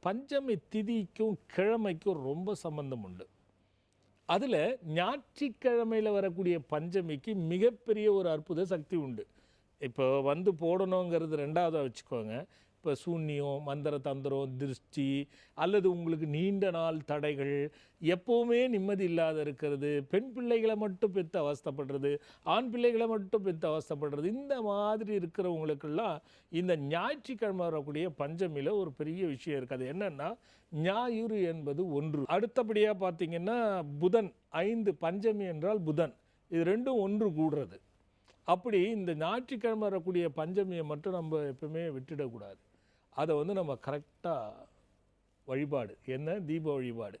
பஞ்சமி திதிக்கும் கிழமைக்கும் ரொம்ப சம்பந்தம் உண்டு. அதில் ஞாயிற்றுக்கிழமையில் வரக்கூடிய பஞ்சமிக்கு மிகப்பெரிய ஒரு அற்புத சக்தி உண்டு. இப்போ வந்து போடணுங்கிறது ரெண்டாவதாக வச்சுக்கோங்க. இப்போ சூன்யம், மந்திர தந்திரம், திருஷ்டி, அல்லது உங்களுக்கு நீண்ட நாள் தடைகள், எப்போவுமே நிம்மதி இல்லாத இருக்கிறது, பெண் பிள்ளைகளை மட்டும் பெற்று அவஸ்தைப்படுறது, ஆண் பிள்ளைகளை மட்டும் பெற்று அவஸ்தைப்படுறது, இந்த மாதிரி இருக்கிறவங்களுக்கெல்லாம் இந்த ஞாயிற்றுக்கிழமை வரக்கூடிய பஞ்சமியில் ஒரு பெரிய விஷயம் இருக்குது. அது என்னென்னா, ஞாயிறு என்பது ஒன்று. அடுத்தபடியாக பார்த்திங்கன்னா புதன், 5 பஞ்சமி என்றால் புதன், இது ரெண்டும் ஒன்று கூடுறது. அப்படி இந்த ஞாயிற்றுக்கிழமை வரக்கூடிய பஞ்சமியை மட்டும் நம்ம எப்பவுமே விட்டுடக்கூடாது. அதை வந்து நம்ம கரெக்டாக வழிபாடு என்ன, தீப வழிபாடு